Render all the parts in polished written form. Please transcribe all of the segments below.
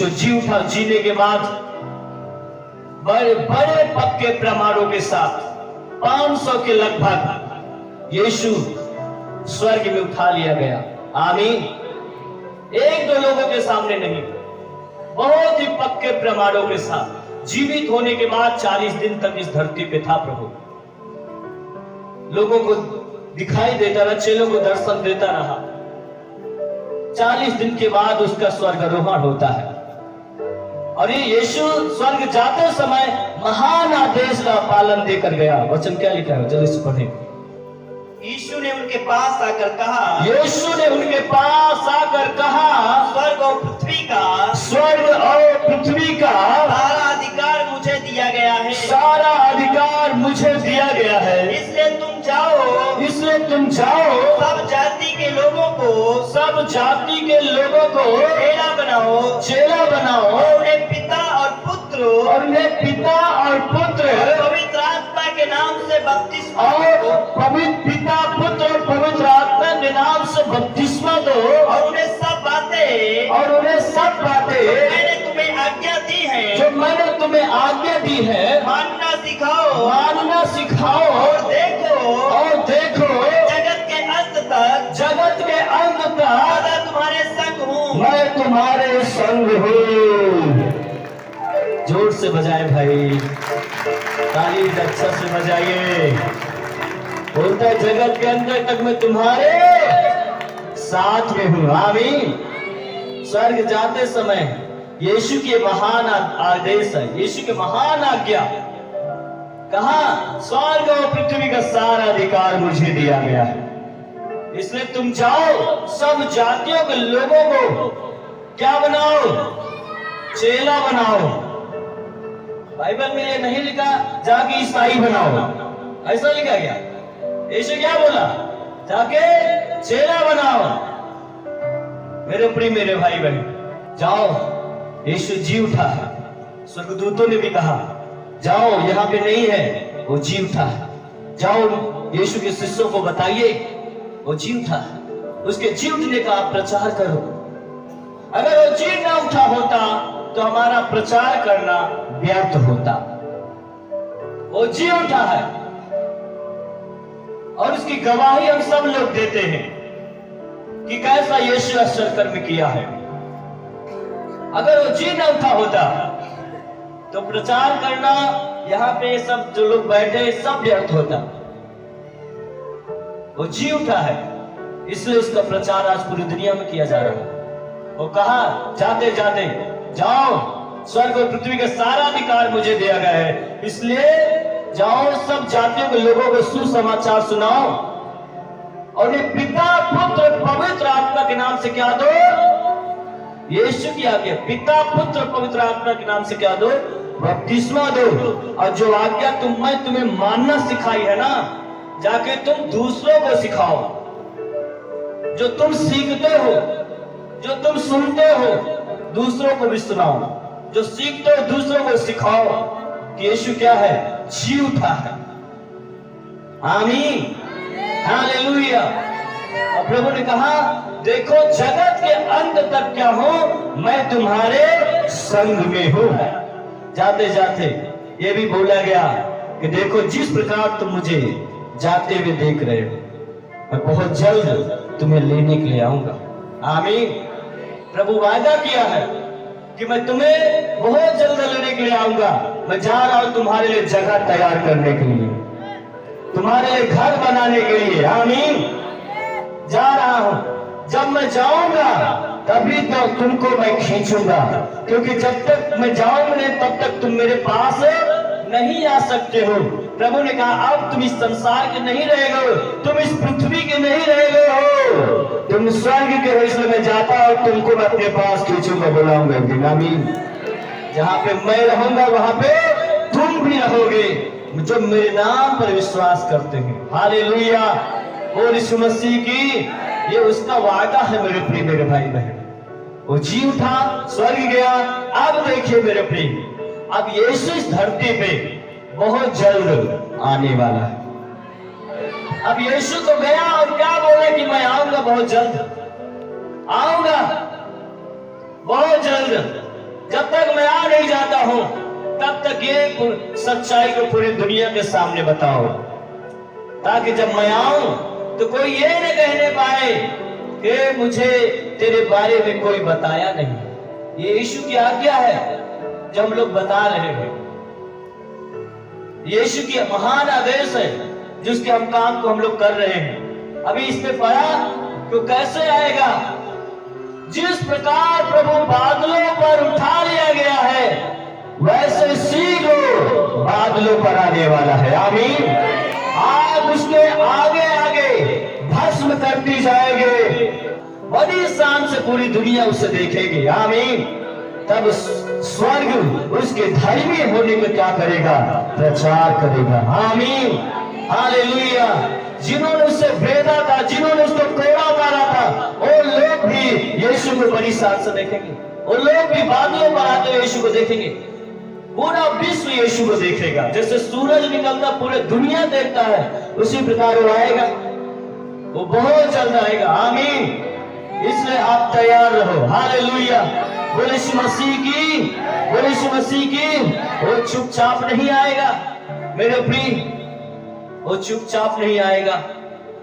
यीशु जी उठा। जीने के बाद बड़े बड़े पक्के प्रमाणों के साथ 500 के लगभग यीशु स्वर्ग में उठा लिया गया। आमीन। एक दो लोगों के सामने नहीं, बहुत ही पक्के प्रमाणों के साथ जीवित होने के बाद 40 दिन तक इस धरती पे था प्रभु। लोगों को दिखाई देता रहा, चेलों को दर्शन देता रहा। 40 दिन के बाद उसका स्वर्गारोहण होता है। और ये यीशु स्वर्ग जाते समय महान आदेश का पालन देकर गया। वचन क्या लिखा है, जल्दी से पढ़ें। यीशु ने उनके पास आकर कहा, यीशु ने उनके पास आकर कहा, स्वर्ग और पृथ्वी का सारा अधिकार मुझे दिया गया है। सारा अधिकार मुझे दिया गया है। इसलिए तुम जाओ, सब जाति के लोगों को चेला बनाओ और उन्हें पिता और पुत्र पवित्र आत्मा के नाम से बपतिस्मा दो और उन्हें सब बातें मैंने तुम्हें आज्ञा दी है मानना सिखाओ। और देखो जगत के अंत तक मैं तुम्हारे संग हूँ। जोर से बजाए भाई, ताली अच्छा से बजाइए। बोलता है जगत के अंदर तक मैं तुम्हारे साथ में हूँ। आमीन। स्वर्ग जाते समय यीशु के महान आदेश है, यीशु के महान आज्ञा। कहा, स्वर्ग और पृथ्वी का सारा अधिकार मुझे दिया गया है। इसलिए तुम जाओ, सब जातियों के लोगों को क्या बनाओ, चेला बनाओ। बाइबल में ये नहीं लिखा जाके ईसाई बनाओ, ऐसा लिखा गया। यीशु क्या बोला, जाके चेला बनाओ। मेरे प्रिय मेरे भाई बहन, जाओ। यीशु जी उठा है। स्वर्गदूतों ने भी कहा जाओ, यहाँ पे नहीं है, वो जी उठा है। जाओ यीशु के शिष्यों को बताइए वो जी उठा है। उसके जी उठने का प्रचार करो। अगर वो जी ना उठा होता तो हमारा प्रचार करना व्यर्थ होता। वो जी उठा है और उसकी गवाही हम सब लोग देते हैं कि कैसा यीशु आश्चर्य कर्म किया है। अगर वो जी ना उठा होता तो प्रचार करना, यहाँ पे सब जो लोग बैठे सब व्यर्थ होता। वो जी उठा है, इसलिए उसका प्रचार आज पूरी दुनिया में किया जा रहा है। वो कहा, जाते जाते जाओ, स्वर्ग और पृथ्वी का सारा अधिकार मुझे दिया गया है। इसलिए जाओ, सब जातियों के लोगों को सुसमाचार सुनाओ और ये पिता पुत्र पवित्र आत्मा के नाम से क्या दो, यीशु की आज्ञा, पिता पुत्र पवित्र आत्मा के नाम से क्या दो, बपतिस्मा दो। और जो आज्ञा मैं तुम्हें मानना सिखाई है ना, जाके तुम दूसरों को सिखाओ। जो तुम सीखते हो, जो तुम सुनते हो, दूसरों को भी सुनाओ। जो सीखते हो दूसरों को सिखाओ कि यीशु क्या है, जी उठा है। आमीन, हालेलुया। और प्रभु ने कहा, देखो जगत के अंत तक क्या हो, मैं तुम्हारे संग में हूं। जाते जाते ये भी बोला गया कि देखो जिस प्रकार तुम मुझे जाते हुए देख रहे हो, मैं बहुत जल्द तुम्हें लेने के लिए आऊंगा। आमीन। प्रभु वादा किया है कि मैं तुम्हें बहुत जल्द लेने के लिए आऊंगा। मैं जा रहा हूं तुम्हारे लिए जगह तैयार करने के लिए, तुम्हारे लिए घर बनाने के लिए। आमीन। जा रहा हूं। जब मैं जाऊंगा तभी तो तुमको मैं खींचूंगा, क्योंकि जब तक मैं जाऊंगा नहीं तब तक तुम मेरे पास नहीं आ सकते हो। प्रभु ने कहा, अब तुम इस संसार के नहीं रहेगे, तुम इस पृथ्वी के नहीं रहेगे हो, तुम स्वर्ग के हो। इसलिए मैं जाता और तुमको मैं अपने पास खींचूंगा, बुलाऊंगा। आमीन। जहां पे मैं रहूंगा वहां पे तुम भी रहोगे, जो मेरे नाम पर विश्वास करते हैं। हालेलुया। और यीशु मसीह की ये उसका वादा है मेरे प्रिय मेरे भाई बहन। वो जी उठा, स्वर्ग गया। अब देखिए मेरे प्रिय, अब यीशु इस धरती पे बहुत जल्द आने वाला है। अब यीशु तो गया और क्या बोला कि मैं आऊंगा, बहुत जल्द आऊंगा, बहुत जल्द। जब तक मैं आ नहीं जाता हूं तब तक ये सच्चाई को पूरी दुनिया के सामने बताओ, ताकि जब मैं आऊं तो कोई ये न कहने पाए कि मुझे तेरे बारे में कोई बताया नहीं। ये यीशु की आज्ञा है जो हम लोग बता रहे हैं। यीशु की महान आदेश है जिसके हम काम को हम लोग कर रहे हैं। अभी इस पे पढ़ा तो कैसे आएगा? जिस प्रकार प्रभु बादलों पर उठा लिया गया है वैसे शीघ्र बादलों पर आने वाला है। आमीन। आप उसके आगे आगे भस्म करती जाएंगे, बड़ी शान से पूरी दुनिया उसे देखेगी। आमीन। तब स्वर्ग उसके धर्मी होने को क्या करेगा? प्रचार करेगा। आमीन। हालेलुया। जिन्होंने उससे भेदा था, जिन्होंने उसको कोड़ा मारा था, वो लोग भी यीशु को बड़ी शान से देखेंगे। वो लोग भी बादलों पर आते हुए यीशु को देखेंगे। पूरा विश्व यीशु को देखेगा। जैसे सूरज निकलता पूरे दुनिया देखता है, उसी प्रकार वो आएगा। वो बहुत जल्द आएगा। आमीन। इसलिए आप तैयार रहो। हालेलुया। बोले यीशु मसीह की, बोले यीशु मसीह की। वो चुपचाप नहीं आएगा मेरे प्रिय, वो चुपचाप नहीं आएगा।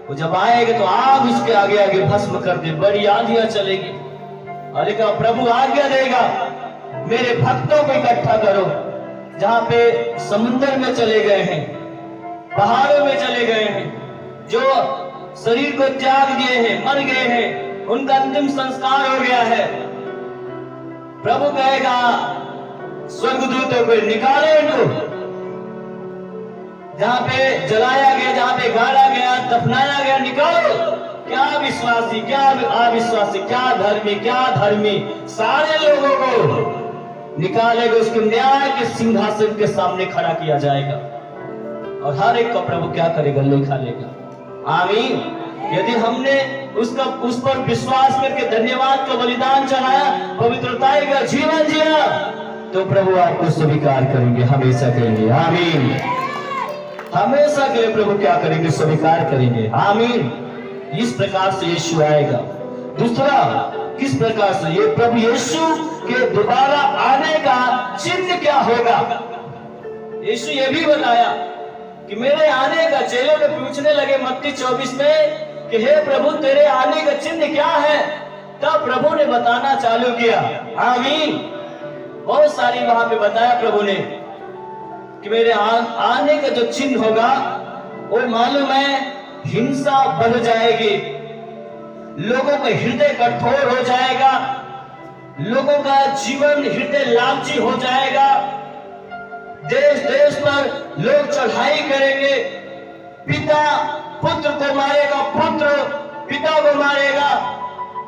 वो जब आएगा तो आग उसके आगे आगे भस्म कर दे, बड़ी आंधियां चलेगी। और प्रभु आज्ञा देगा मेरे भक्तों को इकट्ठा करो। जहां पे समुद्र में चले गए हैं, पहाड़ों में चले गए हैं, जो शरीर को त्याग दिए हैं, मर गए हैं, उनका अंतिम संस्कार हो गया है। प्रभु कहेगा स्वर्गदूतों को निकाले इनको। जहां पे जलाया गया, जहां पे गाड़ा गया, दफनाया गया, निकालो। क्या विश्वासी, क्या अविश्वासी, क्या धर्मी सारे लोगों को निकालेगा। उसके न्याय के सिंहासन के सामने खड़ा किया जाएगा और हर एक को प्रभु क्या करेगा? लेखा लेगा। आमीन। यदि हमने उस पर विश्वास करके धन्यवाद का बलिदान चढ़ाया, पवित्रता का जीवन जिया, तो प्रभु आपको स्वीकार करेंगे हमेशा के लिए। आमीन। हमेशा के लिए प्रभु क्या करेंगे? स्वीकार करेंगे। आमीन। इस प्रकार से यीशु आएगा। दूसरा, किस प्रकार से? ये प्रभु यीशु के दोबारा आने का चिन्ह क्या होगा? यीशु ये भी बताया कि मेरे आने का, चेलों ने पूछने लगे मत्ती 24 में कि हे प्रभु तेरे आने का चिन्ह क्या है? तब प्रभु ने बताना चालू किया। आमीन। बहुत सारी वहां पे बताया प्रभु ने कि मेरे आने का जो चिन्ह होगा वो मालूम है, हिंसा बढ़ जाएगी, लोगों का हृदय कठोर हो जाएगा, लोगों का जीवन हृदय लालची हो जाएगा, देश देश पर लोग चढ़ाई करेंगे, पिता पुत्र को मारेगा, पुत्र पिता को मारेगा,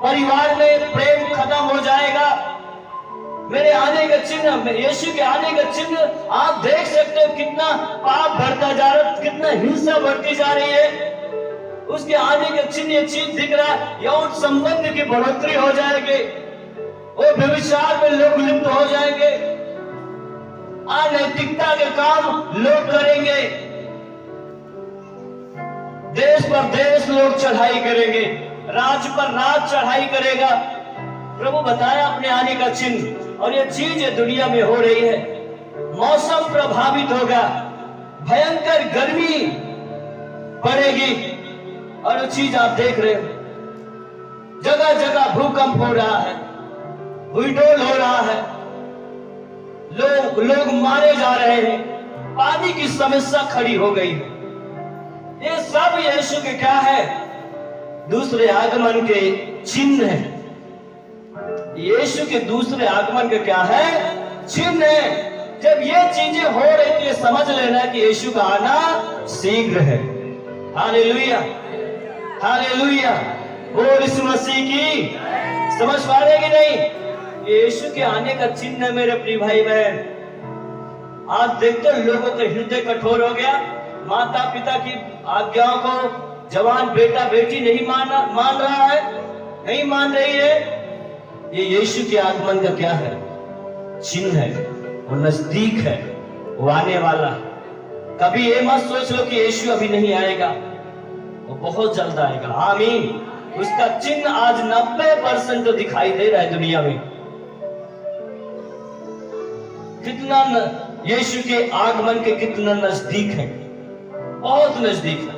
परिवार में प्रेम खत्म हो जाएगा। मेरे आने का चिन्ह, यीशु के आने का चिन्ह आप देख सकते हो, कितना पाप बढ़ता जा रहा है, कितना हिंसा बढ़ती जा रही है। उसके आने का चिन्ह ये चीज दिख रहा है, यौन संबंध की बढ़ोतरी हो जाएगी, वो व्यभिचार में लोग लिप्त हो जाएंगे, अनैतिकता के काम लोग करेंगे, देश पर देश लोग चढ़ाई करेंगे, राज्य पर राज्य चढ़ाई करेगा। प्रभु बताया अपने आने का चिन्ह, और ये चीज दुनिया में हो रही है। मौसम प्रभावित होगा, भयंकर गर्मी पड़ेगी, और वो चीज आप देख रहे हो, जगह जगह भूकंप हो रहा है, भूडोल हो रहा है, लोग मारे जा रहे हैं, पानी की समस्या खड़ी हो गई है। ये सब यीशु के क्या है? दूसरे आगमन के चिन्ह है। यीशु के दूसरे आगमन का क्या है? चिन्ह है। जब ये चीजें हो रही तो ये समझ लेना कि यीशु का आना शीघ्र है। Hallelujah, hallelujah. बोल यीशु मसीह की। समझ पा रहे कि नहीं? यीशु के आने का चिन्ह है मेरे प्रिय भाई बहन। आज देखते लोगों का हृदय कठोर हो गया, माता पिता की आज्ञाओं को जवान बेटा बेटी नहीं मान रहा है, नहीं मान रही है। ये यीशु के आगमन का क्या है? चिन्ह है। वो नजदीक है, वो आने वाला। कभी ये मत सोच लो कि यीशु अभी नहीं आएगा, वो बहुत जल्द आएगा। आमीन। उसका चिन्ह आज 90% तो दिखाई दे रहा है दुनिया में। कितना यीशु के आगमन के कितना नजदीक है, बहुत नजदीक है।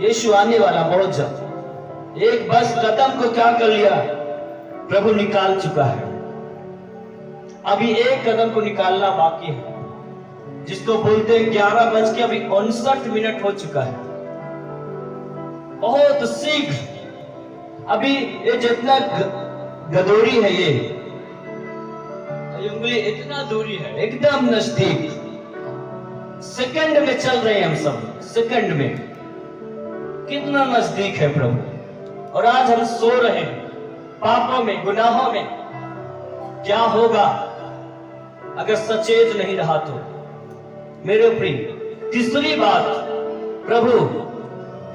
यीशु आने वाला बहुत जल्द। एक बस कदम को क्या कर लिया, प्रभु निकाल चुका है। अभी एक कदम को निकालना बाकी है, जिसको बोलते हैं 11 बज के अभी 59 मिनट हो चुका है। बहुत शीघ्र, अभी ये जितना गदोरी है, ये उंगली इतना दूरी है, एकदम नजदीक। सेकंड में चल रहे हैं हम सब, सेकंड में। कितना नजदीक है प्रभु। और आज हम सो रहे हैं पापों में, गुनाहों में। क्या होगा अगर सचेत नहीं रहा तो। मेरे प्रिय, तीसरी बात, प्रभु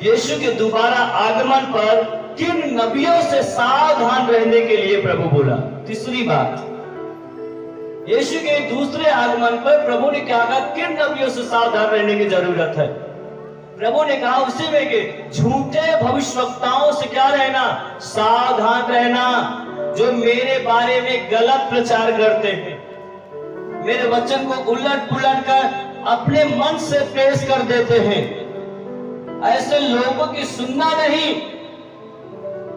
यीशु के दोबारा आगमन पर किन नबियों से सावधान रहने के लिए प्रभु बोला। तीसरी बात, यीशु के दूसरे आगमन पर प्रभु ने क्या कहा, किन नबियों से सावधान रहने की जरूरत है। प्रभु ने कहा उसी में कि झूठे भविष्यवक्ताओं से क्या रहना, सावधान रहना, जो मेरे बारे में गलत प्रचार करते हैं, मेरे वचन को उलट पुलट कर अपने मन से पेश कर देते हैं। ऐसे लोगों की सुनना नहीं।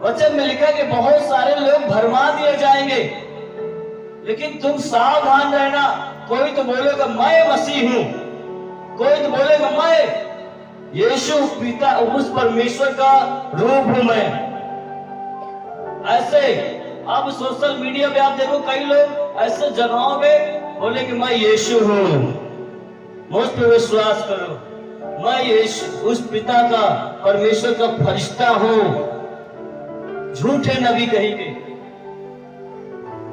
वचन में लिखा कि बहुत सारे लोग भरमा दिए जाएंगे, लेकिन तुम सावधान रहना। कोई तो बोलेगा मैं मसीह हूं, कोई तो बोलेगा मैं यीशु पिता, उस परमेश्वर का रूप हूं मैं। ऐसे अब सोशल मीडिया पे आप देखो, कई लोग ऐसे जगहों पे बोले कि मैं यीशु हूं, मुझ पर विश्वास करो, मैं यीशु उस पिता का, परमेश्वर का फरिश्ता हूं। झूठे नबी कहेंगे।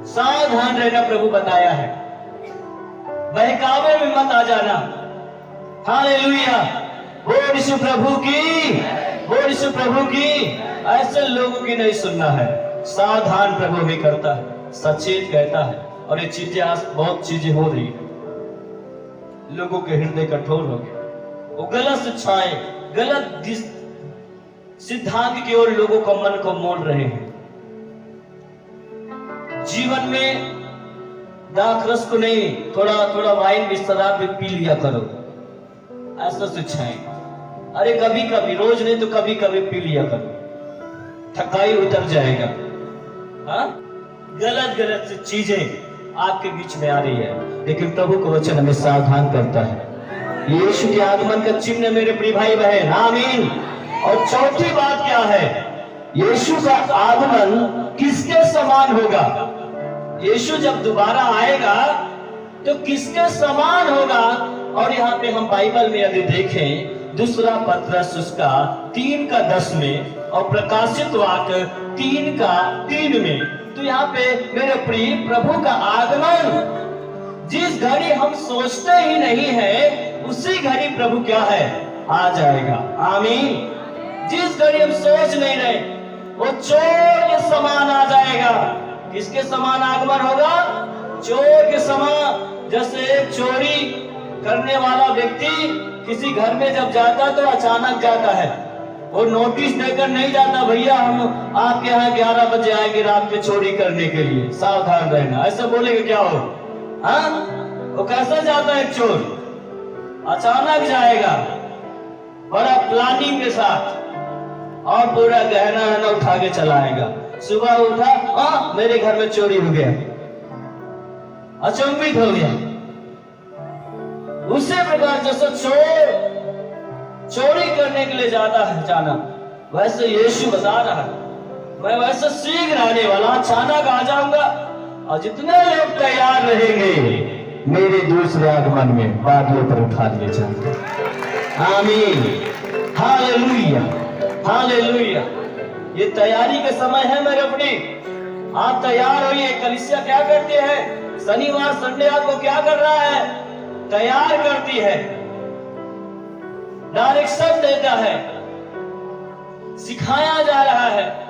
सावधान रहना प्रभु बताया है। बहकावे में मत आ जाना। हालेलुया, बोल यीशु प्रभु की, बोल यीशु प्रभु की। ऐसे लोगों की नहीं सुनना है। सावधान प्रभु भी करता है, सचेत कहता है। और ये चीजें आज बहुत चीजें हो रही है। लोगों के हृदय कठोर हो गए, वो गलत शिक्षाएं, गलत सिद्धांत की ओर लोगों का मन को मोड़ रहे हैं। जीवन में दाखरस को नहीं, थोड़ा थोड़ा वाइन भी, शराब भी पी लिया करो, ऐसा शिक्षाएं। अरे कभी कभी, रोज नहीं तो कभी कभी पी लिया करो, थकाई उतर जाएगा। हाँ, गलत गलत चीजें आपके बीच में आ रही है, लेकिन प्रभु का वचन हमें सावधान करता है। यीशु के आगमन का चिन्ह मेरे प्रिय भाई बहन, आमीन। और चौथी बात क्या है, यीशु का आगमन किसके समान होगा। यीशु जब दोबारा आएगा तो किसके समान होगा। और यहाँ पे हम बाइबल में यदि देखें, दूसरा पत्रस उसका 3:10 में और प्रकाशित वाक्य 3:3 में, तो यहाँ पे मेरे प्रिय प्रभु का आगमन जिस घड़ी हम सोचते ही नहीं है, उसी घड़ी प्रभु क्या है, आ जाएगा। आमीन। जिस घड़ी हम सोच नहीं रहे, वो चोर के समान आ जाएगा। किसके समान आगमन होगा, चोर के समान। जैसे एक चोरी करने वाला व्यक्ति किसी घर में जब जाता तो अचानक जाता है, वो नोटिस देकर नहीं जाता, भैया हम आपके यहाँ 11 बजे आएंगे रात में चोरी करने के लिए, सावधान रहना। ऐसा बोलेगा क्या हो? हाँ, वो कैसा जाता है चोर, अचानक जाएगा, बड़ा प्लानिंग के साथ, और पूरा गहना वहना उठा के चलाएगा। सुबह उठा, हाँ मेरे घर में चोरी हो गया, अचंभित हो गया। उसी प्रकार जैसे चोर चोरी करने के लिए जाता है अचानक, वैसे यीशु बता रहा है, मैं वैसे शीघ्र आने वाला, अचानक आ जाऊंगा। और जितने लोग तैयार रहेंगे मेरे दूसरे आगमन में, बादलों पर उठा लिए जाएंगे। आमीन, हालेलुया, हालेलुया। ये तैयारी का समय है मेरे अपने। आप तैयार होइए। कलीसिया क्या करती है, शनिवार संडे आपको क्या कर रहा है, तैयार करती है, डायरेक्शन देता है, सिखाया जा रहा है।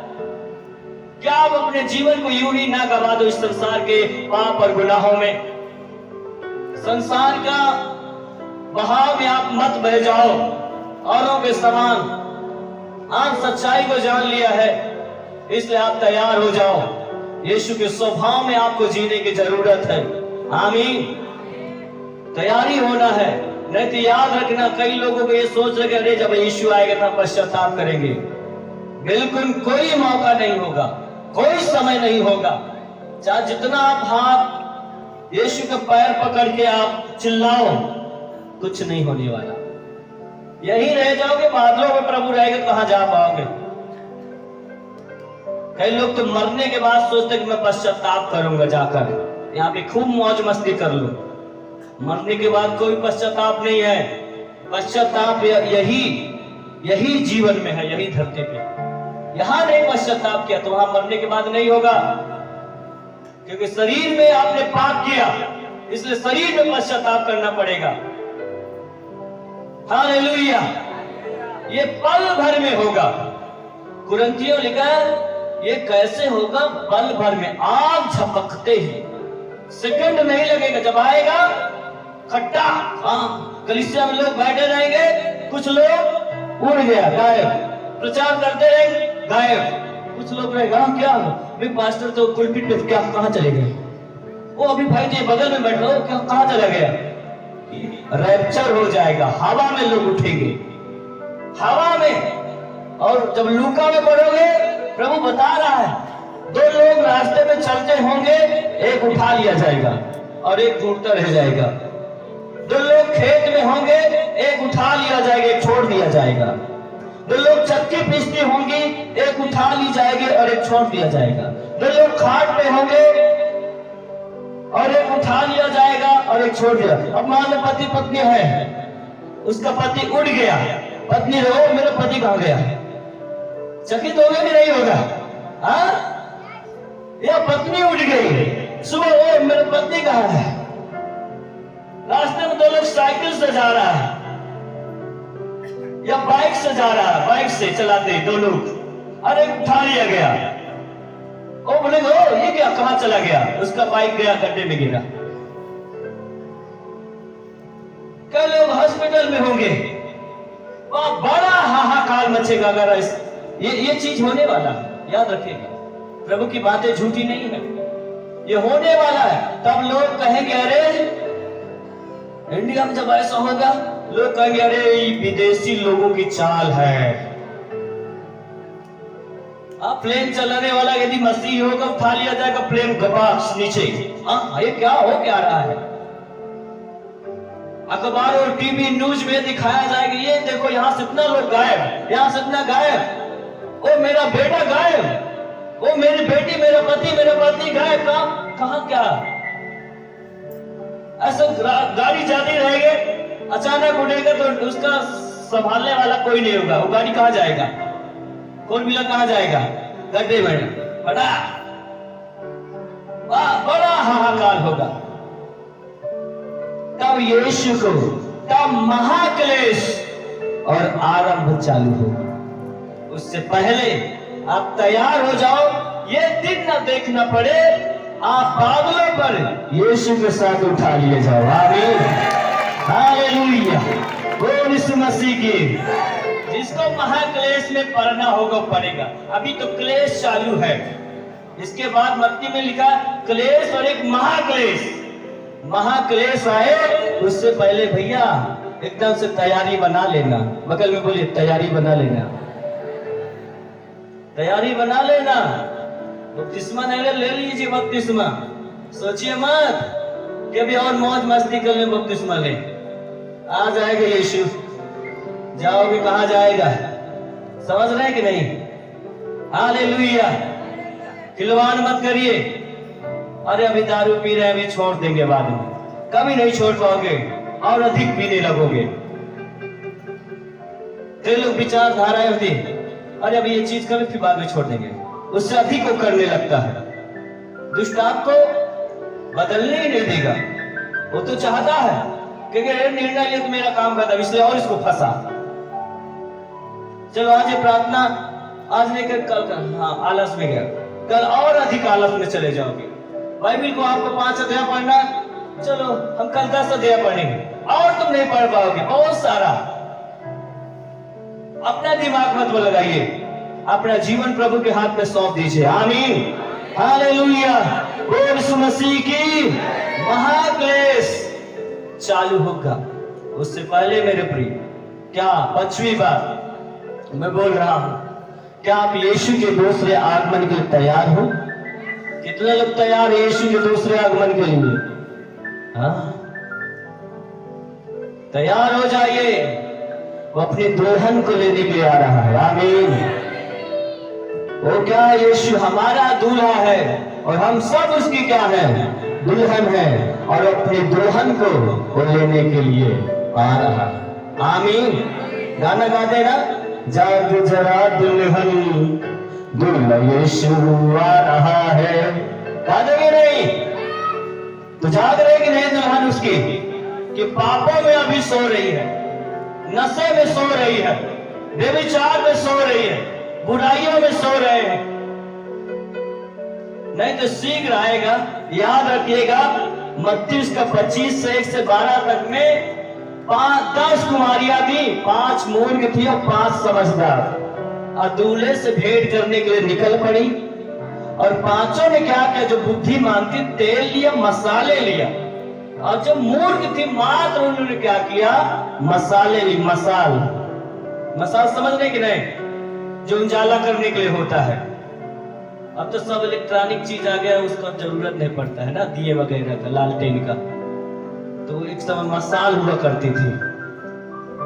क्या आप अपने जीवन को यूं ही ना गवा दो इस संसार के पाप और गुनाहों में। संसार का बहाव में आप मत बह जाओ औरों के समान। आप सच्चाई को जान लिया है, इसलिए आप तैयार हो जाओ। यीशु के स्वभाव में आपको जीने की जरूरत है। आमीन। तैयारी होना है। नहीं तो याद रखना, कई लोगों को ये सोच रहे अरे जब यीशु आएगा तब पश्चाताप करेंगे। बिल्कुल कोई मौका नहीं होगा, कोई समय नहीं होगा। चाहे जितना आप हाथ यीशु के पैर पकड़ के आप चिल्लाओ, कुछ नहीं होने वाला। यही रह जाओगे, बादलों में प्रभु रहेगा, कहां जा पाओगे। कई लोग तो मरने के बाद सोचते कि मैं पश्चाताप करूंगा, जाकर यहाँ पे खूब मौज मस्ती कर लूं। मरने के बाद कोई पश्चाताप नहीं है। पश्चाताप यही जीवन में है, यही धरती पे। यहां नहीं पश्चाताप किया तो वहां मरने के बाद नहीं होगा, क्योंकि शरीर में आपने पाप किया, इसलिए शरीर में पश्चाताप करना पड़ेगा। हालेलुया। ये पल भर में होगा। कुरिन्थियों लिखा ये कैसे होगा? पल भर में, आग झपकते ही, सेकंड नहीं लगेगा। जब आएगा खट्टा, हाँ, कलीसिया में लोग बैठे रहेंगे, कुछ लोग उड़ गया, गायब, प्रचार करते रहेंगे, गायब। कुछ लोग रहेगा, क्या भाई पास्टर तो कुलपिट पे क्या कहां चले गए? वो अभी भाई जी बगल में बैठ रहे हो, क्या कहां चला गया? रैप्चर हो जाएगा, हवा में लोग उठेंगे, हवा में। और जब लूका में पढ़ोगे, प्रभु बता रहा है, दो लोग रास्ते में चलते होंगे, एक उठा लिया जाएगा और एक ढूंढता रह जाएगा। दो लोग खेत में होंगे, एक उठा लिया जाएगा, एक छोड़ दिया जाएगा। दो लोग चक्की पीसती होंगी, एक उठा ली जाएगी और एक छोड़ दिया जाएगा। दो लोग खाट पे होंगे और एक उठा लिया जाएगा और एक छोड़ दिया। अब मान लो पति पत्नी है, उसका पति उड़ गया, पत्नी रो मेरा पति कहां गया? चकित होगा कि नहीं होगा? हाँ, या पत्नी उड़ गई, सुबह वो मेरा पति कहां है? रास्ते में दो लोग साइकिल से जा रहा है या बाइक से जा रहा है, बाइक से चलाते दो लोग, अरे उठा लिया गया। ओ बोलेंगे ओ ये क्या, कहां चला गया? उसका बाइक गया, गड्ढे में गिरा। कई लोग हॉस्पिटल में होंगे, वहां बड़ा हाहाकार मचेगा। अगर ये चीज होने वाला है, याद रखिएगा, प्रभु की बातें झूठी नहीं है, ये होने वाला है। तब लोग कहेंगे अरे इंडिया में जब ऐसा होगा, लोग कहेंगे अरे विदेशी लोगों की चाल है। आप प्लेन चलाने वाला यदि मसीह होगा, उठा लिया जाएगा प्लेन गबास नीचे। हाँ, ये क्या हो क्या रहा है? अखबार और टीवी न्यूज में दिखाया जाएगा, ये देखो यहां से इतना लोग गायब, यहां से इतना गायब, ओ मेरा बेटा गायब, ओ मेरी बेटी, मेरा पति गायब। कहां क्या? ऐसा गाड़ी जाती रहेगी, अचानक उड़ेगा तो उसका संभालने वाला कोई नहीं होगा। वो गाड़ी कहां जाएगा? फोर व्हीलर कहां जाएगा? गड्ढे में बड़ा हाहाकार होगा। तब यीशु को, तब महाक्लेश और आरंभ चालू होगा। उससे पहले आप तैयार हो जाओ, ये दिन न देखना पड़े, आप बादलों पर यीशु के साथ उठा लिए जाओ। आमीन, हालेलुया, बोल यीशु मसीह की। जिसको महाक्लेश में पढ़ना होगा पढ़ेगा। अभी तो क्लेश चालू है, इसके बाद मत्ती में लिखा क्लेश और एक महाक्लेश। महाक्लेश आए उससे पहले भैया एकदम से तैयारी बना लेना। बगल में बोलिए तैयारी बना लेना, तैयारी बना लेना। बपतिस्मा नहीं ले लीजिए बपतिस्मा, सोचिए मत कि अभी और मौज मस्ती कर ले, बपतिस्मा ले। आ जाएगा यीशु, जाओगे कहां जाएगा? समझ रहे हैं कि नहीं? हालेलुया। खिलवाड़ मत करिए, अरे अभी दारू पी रहे हैं, अभी छोड़ देंगे बाद में, कभी नहीं छोड़ पाओगे और अधिक पीने लगोगे। कई लोग विचारधाराएं होती, अरे अभी ये चीज कभी फिर बाद में छोड़ देंगे, उससे अधिक वो करने लगता है। दुष्ट आपको बदलने ही नहीं देगा, वो तो चाहता है क्योंकि निर्णय लिया तो मेरा काम करता, इसलिए और इसको फंसा। चलो आज ये प्रार्थना आज नहीं कर, कल कर, हाँ आलस में गया, कल और अधिक आलस में चले जाओगे। बाइबिल को आपको 5 अध्याय पढ़ना है, चलो हम कल 10 अध्याय पढ़ेंगे और तुम नहीं पढ़ पाओगे, बहुत सारा। अपना दिमाग मत लगाइए, अपना जीवन प्रभु के हाथ में सौंप दीजिए। आमीन, हालेलुया, बोल यीशु मसीह की। महाक्लेश चालू होगा। उससे पहले मेरे प्रिय, क्या 5वीं बार मैं बोल रहा हूं, क्या आप यीशु के दूसरे आगमन के लिए तैयार हो? कितने लोग तैयार है यीशु के दूसरे आगमन के लिए? हाँ, तैयार हो जाइए, वो अपनी दुल्हन को लेने के लिए आ रहा है। आमीन। वो क्या, यीशु हमारा दूल्हा है और हम सब उसकी क्या है, दुल्हन है, और अपनी दुल्हन को वो लेने के लिए आ रहा है। आमीन। गाना गा देना, जाग जरा दुल्हन, दूल्हा यीशु आ रहा है। गा देंगे नहीं तो जाग रहेगी नहीं दुल्हन उसकी, कि पापों में अभी सो रही है, नशे में सो रही है, व्यभिचार में सो रही है, बुराइयों में सो रहे हैं। नहीं तो शीघ्र आएगा। याद रखिएगा, मत्ती उसका 25 से 1 से 12 तक में 10 कुमारियां थी, 5 मूर्ख थी और 5 समझदार, और दूल्हे से भेंट करने के लिए निकल पड़ी। और 5 ने क्या किया? जो बुद्धिमान थी, तेल लिया, मसाले लिया, और जो मूर्ख थी मात्र उन्होंने क्या किया? मसाले ली। मसाल समझने की नहीं, जो उजाला करने के लिए होता है। अब तो सब इलेक्ट्रॉनिक चीज आ गया, उसका जरूरत नहीं पड़ता है ना, दिए वगैरह का, लालटेन का। तो एक समय मसाल हुआ करती थी,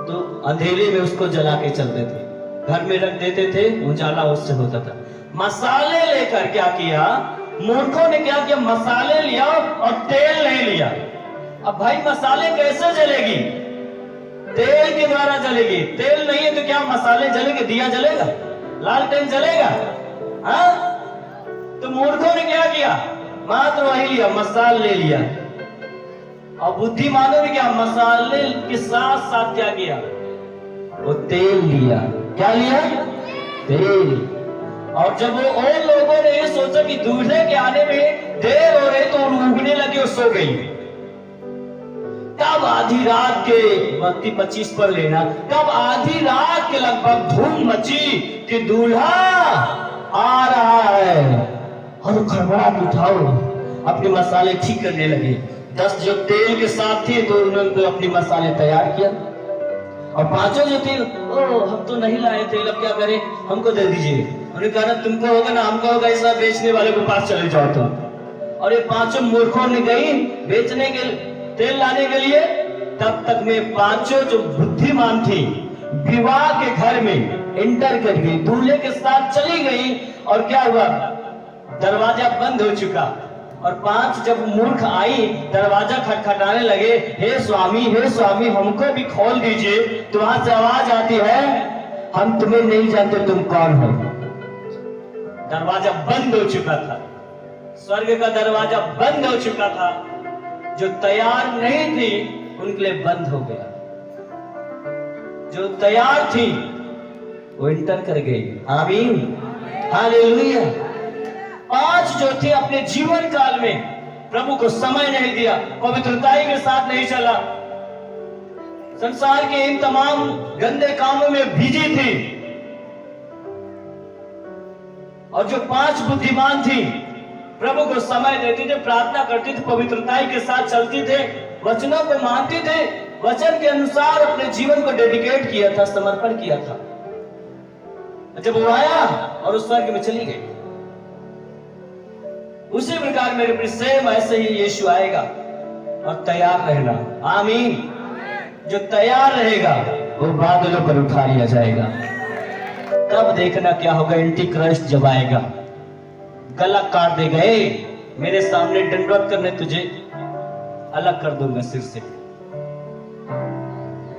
तो अंधेरे में उसको जला के चलते थे, घर में रख देते थे, उजाला उससे होता था। मसाले लेकर क्या किया? मूर्खों ने क्या किया? मसाले लिया और तेल नहीं लिया। अब भाई मसाले कैसे जलेगी? तेल के द्वारा जलेगी। तेल नहीं है तो क्या मसाले जलेंगे? दिया जलेगा? लालटेन जलेगा? हाँ? तो मूर्खों ने क्या किया? मात्र वही लिया, मसाल ले लिया। और बुद्धिमानों ने क्या? मसाले के साथ साथ क्या किया? वो तेल लिया। क्या लिया? तेल। और जब वो और लोगों ने ये सोचा कि दूल्हे के आने में देर हो रही, तो उगने लगे और सो गई। तब आधी रात के, मत्ती 25 पर लेना, तब आधी रात के लगभग धूम मची कि दूल्हा आ रहा है। और खड़बड़ाहट उठाओ, अपने मसाले ठीक करने लगे। 10 जो तेल के साथ थे, तो उन्होंने अपने मसाले तैयार किया। और 5 जो थे, हम तो नहीं लाए तेल, अब क्या करें, हमको दे दीजिए। उन्होंने कहा, तुमको होगा ना, हमको होगा, ऐसा बेचने वाले के पास चले जाओ तुम। और ये 5 मूर्खों ने गई बेचने के, तेल लाने के लिए। तब तक में 5 जो बुद्धिमान थी, विवाह के घर में एंटर कर गई, दूल्हे के साथ चली गई। और क्या हुआ? दरवाजा बंद हो चुका। और 5 जब मूर्ख आई, दरवाजा खटखटाने लगे, हे स्वामी, हमको भी खोल दीजिए। तो वहां से आवाज आती है, हम तुम्हें नहीं जानते, तुम कौन हो। दरवाजा बंद हो चुका था, स्वर्ग का दरवाजा बंद हो चुका था। जो तैयार नहीं थी उनके लिए बंद हो गया, जो तैयार थी वो इंटर कर गई। आमीन, हालेलुया। 5 जो थे अपने जीवन काल में प्रभु को समय नहीं दिया, पवित्रताई के साथ नहीं चला, संसार के इन तमाम गंदे कामों में बिजी थी। और जो 5 बुद्धिमान थी, प्रभु को समय देती थी, प्रार्थना करती थी, पवित्रताई के साथ चलती थे, वचनों को मानती थे, वचन के अनुसार अपने जीवन को डेडिकेट किया था, समर्पण किया था। जब वो आया और उस स्वर्ग में चली गई, उसी प्रकार मेरे प्रिय सेम ऐसे ही यीशु आएगा। और तैयार रहना। आमीन। जो तैयार रहेगा वो बादलों पर उठा लिया जाएगा। तब देखना क्या होगा, एंटी क्राइस्ट जब आएगा, गला काट देगा, मेरे सामने दंडवत करने, तुझे अलग कर दूंगा सिर से।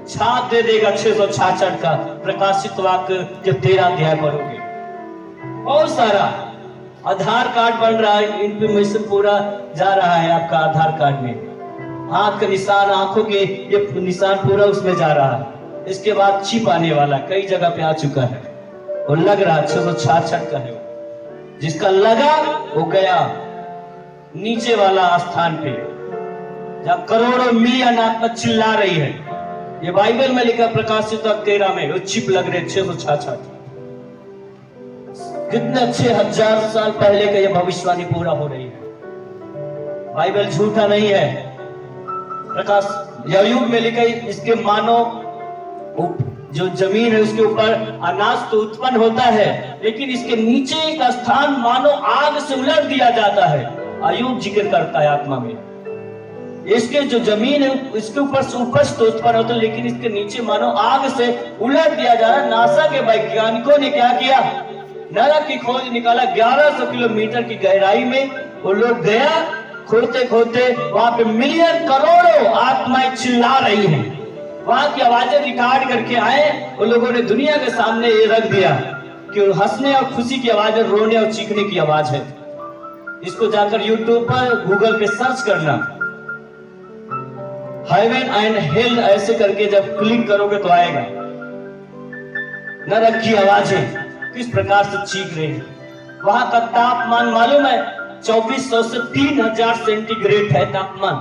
छाप दे देगा 666 का, प्रकाशित वाक्य जब 13 अध्याय पढ़ोगे। बहुत सारा आधार कार्ड बन रहा है, इंफॉर्मेशन पूरा जा रहा है आपका आधार कार्ड में, हाथ का निशान, आंखों के ये निशान पूरा उसमें जा रहा है। इसके बाद चिप आने वाला, कई जगह पे आ चुका है, वो लग रहा 666 का है। जिसका लगा वो गया नीचे वाला स्थान पे, जहां करोड़ों मिलियन आत्मा चिल्ला रही है। ये बाइबल में लिखा, प्रकाशित 13 में, वो चिप लग रहे 666। कितने अच्छे 1000 साल पहले का ये भविष्यवाणी पूरा हो रही है। बाइबल झूठा नहीं है। प्रकाश यायूब में लिखा है, इसके मानो जो जमीन है उसके ऊपर अनाज तो उत्पन्न होता है, लेकिन इसके नीचे का स्थान मानो आग से उलट दिया जाता है। अय्यूब जिक्र करता है आत्मा में, इसके जो जमीन है इसके ऊपर से उपज तो उत्पन्न होता है, लेकिन इसके नीचे मानो आग से उलट दिया जा रहा है। नासा के वैज्ञानिकों ने क्या किया, नरक की खोज निकाला। 1100 किलोमीटर की गहराई में वो लोग गया, खोदते खोदते वहां पे मिलियन करोड़ों आत्माएं चिल्ला रही हैं। वहां की आवाजें रिकॉर्ड करके आए, उन लोगों ने दुनिया के सामने ये रख दिया कि हंसने और खुशी की आवाज है, रोने और चीखने की आवाज है। इसको जाकर यूट्यूब पर गूगल पे सर्च करना, हेवन एंड हेल ऐसे करके जब क्लिक करोगे तो आएगा। नरक की आवाजें किस प्रकार से चीख रही है। वहां का तापमान मालूम है 2400 से 3000 सेंटीग्रेड है तापमान।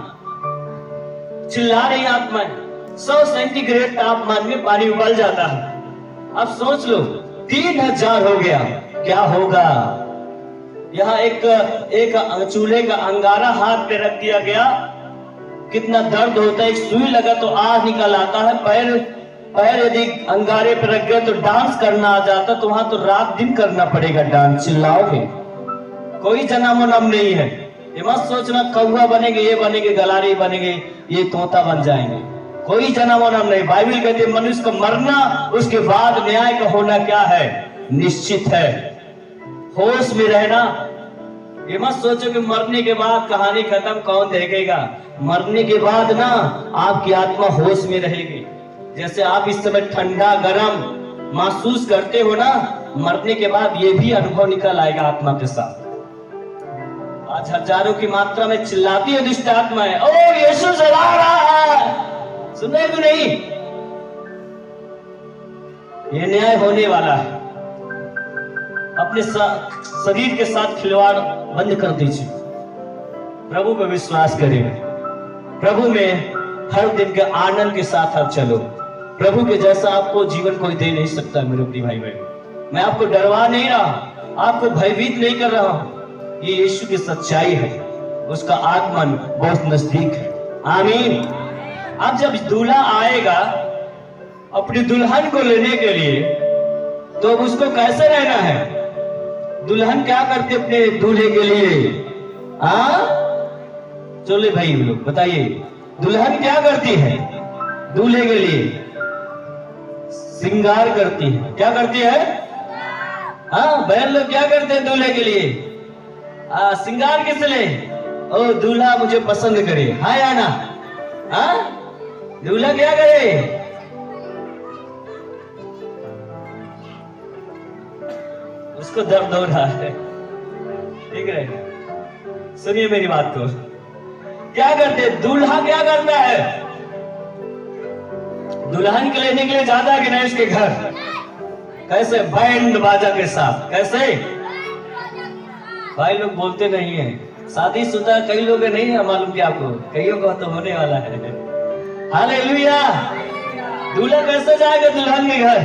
चिल्ला रही आत्माएं। 100 सेंटीग्रेड तापमान में पानी उबल जाता है। अब सोच लो 3000 हो गया, क्या होगा। यहाँ एक चूल्हे का अंगारा हाथ पे रख दिया गया, कितना दर्द होता है। एक सुई लगा तो आग निकल आता है। पैर यदि अंगारे पे रख गए तो डांस करना आ जाता, तो वहां तो रात दिन करना पड़ेगा डांस, चिल्लाओगे। कोई जनामोनम नहीं है। ये मत सोचना कौवा बनेंगे, ये बनेंगे, गलारी बनेंगे, ये तोता बन जाएंगे। कोई जनामोनम नहीं। बाइबल कहते मनुष्य का मरना, उसके बाद न्याय का होना क्या है, निश्चित है। होश में रहना। ये मत सोचो कि मरने के बाद कहानी खत्म, कौन देखेगा। मरने के बाद ना आपकी आत्मा होश में रहेगी। जैसे आप इस समय ठंडा गरम महसूस करते हो ना, मरने के बाद ये भी अनुभव निकल आएगा आत्मा के साथ। आज हजारों की मात्रा में चिल्लाती है दुष्ट आत्माएं, ओ यीशु जला रहा है, सुने भी नहीं। ये न्याय होने वाला है। अपने शरीर के साथ खिलवाड़ बंद कर दीजिए। प्रभु पे विश्वास करें। प्रभु में हर दिन के आनंद के साथ आप चलो। प्रभु के जैसा आपको जीवन कोई दे नहीं सकता। मेरे प्रिय भाई बहन, मैं आपको डरवा नहीं रहा, आपको भयभीत नहीं कर रहा हूं। ये यीशु की सच्चाई है, उसका आगमन बहुत नजदीक है। आमीन। अब जब दूल्हा आएगा अपनी दुल्हन को लेने के लिए, तो उसको कैसे रहना है। दुल्हन क्या करती अपने दूल्हे के लिए, चले भाई लोग बताइए, दुल्हन क्या करती है दूल्हे के लिए, श्रृंगार करती है। क्या करती है, बहन लोग क्या करते हैं दूल्हे के लिए, श्रृंगार किस लिए, ओ दूल्हा मुझे पसंद करे, हाँ या ना। दूल्हा क्या करे, उसको दर्द हो रहा है, ठीक है। सुनिए मेरी बात को। क्या करते दूल्हा, क्या करता है, दुल्हन के लेने के लिए जाता है कि नहीं उसके घर, कैसे बैंड बाजा के साथ। कैसे भाई लोग बोलते नहीं है। शादीशुदा कई लोग नहीं है, मालूम क्या आपको, कईयों को तो होने वाला है। हालेलुया। दूल्हा कैसे जाएगा दुल्हन के घर,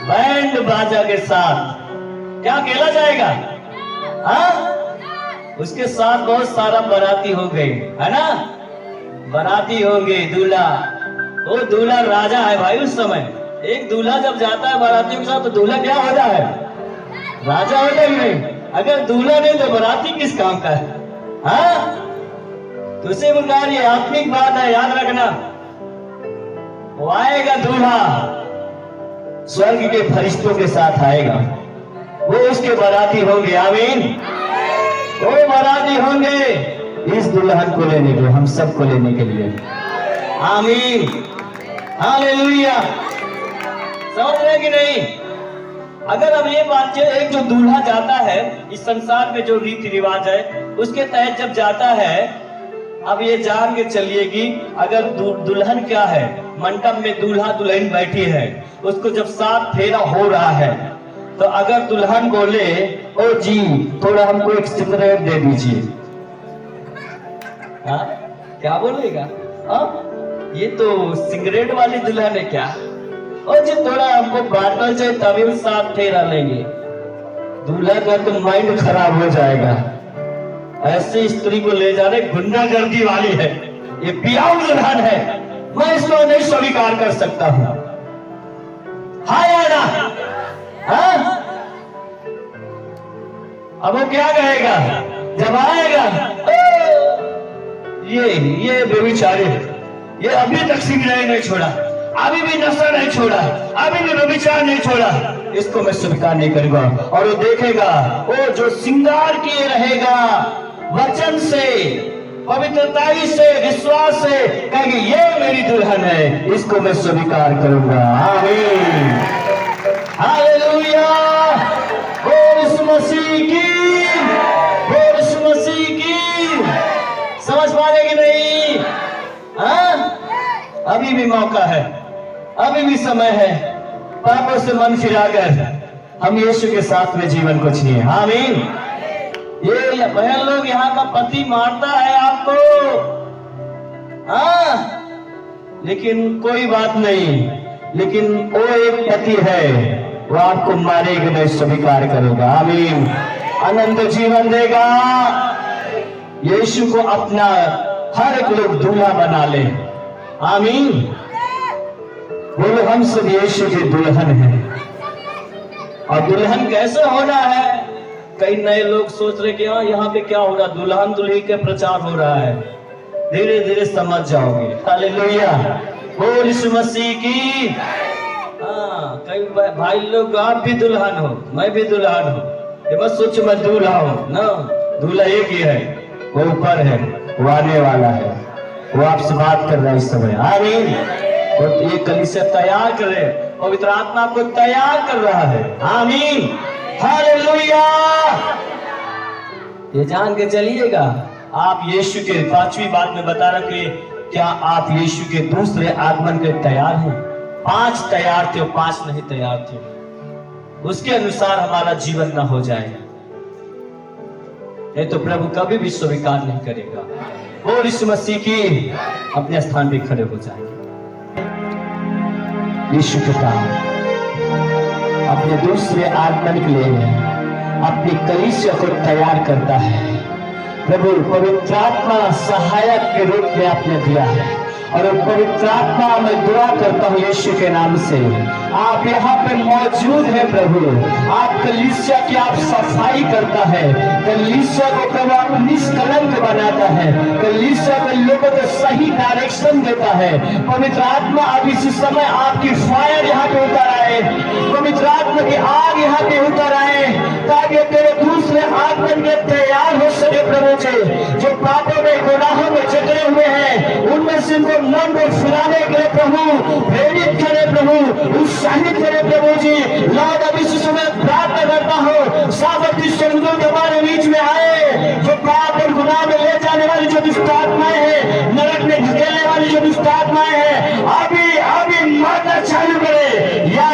बैंड बाजा के साथ। क्या अकेला जाएगा, उसके साथ बहुत सारा बाराती हो गए, है ना, बाराती होंगे। दूल्हा, वो दूल्हा राजा है भाई। उस समय एक दूल्हा जब जाता है बारातियों के साथ, तो दूल्हा क्या होता है, राजा होता है नहीं। अगर दूल्हा नहीं तो बाराती किस काम का है, तो उसी प्रकार ये आत्मिक बात है, याद रखना। वो आएगा दूल्हा, स्वर्ग के फरिश्तों के साथ आएगा, वो उसके बाराती होंगे। आमीन। वो बाराती होंगे इस दुल्हन को लेने के, हम सबको लेने के लिए। आमीन। हालेलुया। समझ रहे कि नहीं। अगर अब ये बात, एक जो दूल्हा जाता है इस संसार में, जो रीति रिवाज है उसके तहत जब जाता है, अब ये जान के चलिएगी, अगर दुल्हन क्या है, मंडप में दूल्हा दुल्हन बैठी है, उसको जब 7 फेरा हो रहा है, तो अगर दुल्हन बोले, ओ जी थोड़ा हमको एक सिगरेट दे दीजिए, क्या बोलेगा, ये तो सिगरेट वाली दुल्हन है क्या, ओ जी थोड़ा हमको बाटल चाहिए, तभी हम 7 फेरा लेंगे। दूल्हा का तो माइंड खराब हो जाएगा। ऐसी स्त्री को ले जा रहे, गुंडागर्दी वाली है, ये बियाऊ दुल्हन है, मैं इसको नहीं स्वीकार कर सकता हूं। हाँ या ना? हाँ? अब वो क्या कहेगा जब आएगा? ये व्यभिचारी, ये अभी तक सिगरेट नहीं छोड़ा, अभी भी नशा नहीं छोड़ा, अभी भी व्यभिचार नहीं छोड़ा, इसको मैं स्वीकार नहीं करूंगा। और वो देखेगा, वो जो श्रृंगार किए रहेगा वचन से, पवित्रताई से, विश्वास से, कहेंगे ये मेरी दुल्हन है, इसको मैं स्वीकार करूंगा। आमीन, हालेलुया, बोल यीशु मसीह की, बोल यीशु मसीह की। समझ पाने की नहीं? हाँ? अभी भी मौका है, अभी भी समय है, पापों से मन फिराकर हम यीशु के साथ में जीवन को जिए। आमीन। ये बहन लोग, यहाँ का पति मारता है आपको, हाँ, लेकिन कोई बात नहीं, लेकिन वो एक पति है, वो आपको मारेगा नहीं, स्वीकार करेगा। आमीन। अनंत जीवन देगा। यीशु को अपना हर एक लोग दूल्हा बना ले। आमीन। बोलो, हम सब यीशु के दुल्हन हैं। और दुल्हन कैसे होना है? कई नए लोग सोच रहे कि हाँ, यहाँ पे क्या हो रहा, दुल्हन दुल्ही के प्रचार हो रहा है। धीरे धीरे समझ जाओगे। हालेलुया, बोल यीशु मसीह की। हाँ, कई भाई लोग, आप भी दुल्हन हो, मैं भी दुल्हन हूँ, ये मत सोचो मैं दूल्हा हूँ ना। दूल्हा एक ही है, वो ऊपर है, वो आने वाला है, वो आपसे बात कर रहा है इस समय। आमीन। और ये कलीसिया तैयार करे, पवित्र आत्मा आपको तैयार कर रहा है। आमीन, हालेलुया। ये जान के चलिएगा, आप यीशु के, 5वीं बात में बता रहा कि क्या आप यीशु के दूसरे आगमन के तैयार हैं? 5 तैयार थे और 5 नहीं तैयार थे, उसके अनुसार हमारा जीवन ना हो जाए, ये तो प्रभु कभी भी स्वीकार नहीं करेगा। और यीशु मसीह की, अपने स्थान पे खड़े हो जाएंगे। यीशु पिता अपने दूसरे आगमन के लिए अपनी कलीसिया को तैयार करता है। प्रभु पवित्र आत्मा सहायक के रूप में आपने दिया है, और पवित्र आत्मा मैं दुआ करता हूँ यीशु के नाम से, आप यहाँ पे मौजूद है प्रभु। आप कलीसिया की आप सफाई करता है, कलीसिया को प्रभु आप निष्कलंक बनाता है, कलीसिया के लोगों को सही डायरेक्शन देता है। पवित्र आत्मा अब इस समय आपकी फायर यहाँ पे उतर आए, पवित्र आत्मा की आग यहाँ पे उतर आए, ताकि तेरे दूसरे आगमन के तैयार हो सके प्रभु जी। जो पापों में, गुनाहों में जकड़े हुए हैं, उनमें से इनको मन को फिराने के लिए प्रभु प्रेरित करे, प्रभु उत्साहित करे प्रभु जी। लॉर्ड, अब इस समय प्रार्थना करता हूँ, सामर्थ्य स्वर्गदूत हमारे बीच में आए, जो पाप और गुनाह में ले जाने वाली जो दुष्ट आत्माएं हैं, नरक में धकेलने वाली जो दुष्ट आत्माएं हैं, अभी मारना चालू करे। या